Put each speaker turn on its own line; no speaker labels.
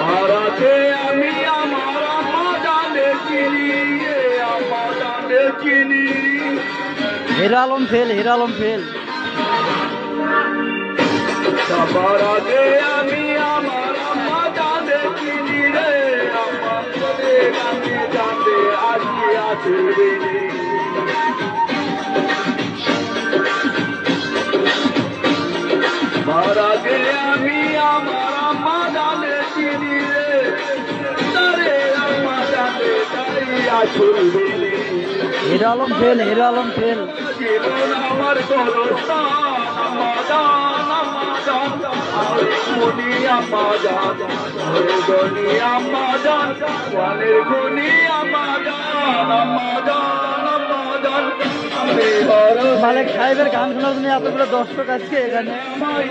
ভারতে আমি আমার আমাদানে চিনি, আমাদানে চিনি।
Hero Alam fail, Hero Alam fail.
সবার আগে আমি আমার আমাদানে চিনি রে, আমাদের গানে গানে আসিয়া চলবিনি। সবার আগে আমি আমার আমাদানে চিনি রে, তারে আমাদানে গাইয়া চলবিনি।
Hero Alam fail, Hero Alam fail.
জীবন আমার গলস্থান, আমাদান আমাদান, মনি আমাদান, গনি আমাদান, ওয়ানের গনি আমাদান, আমাদান আমাদান। আমি
মালিক সাহেবের গান শোনার জন্য এতগুলো দর্শক আজকে এখানে।
আমায়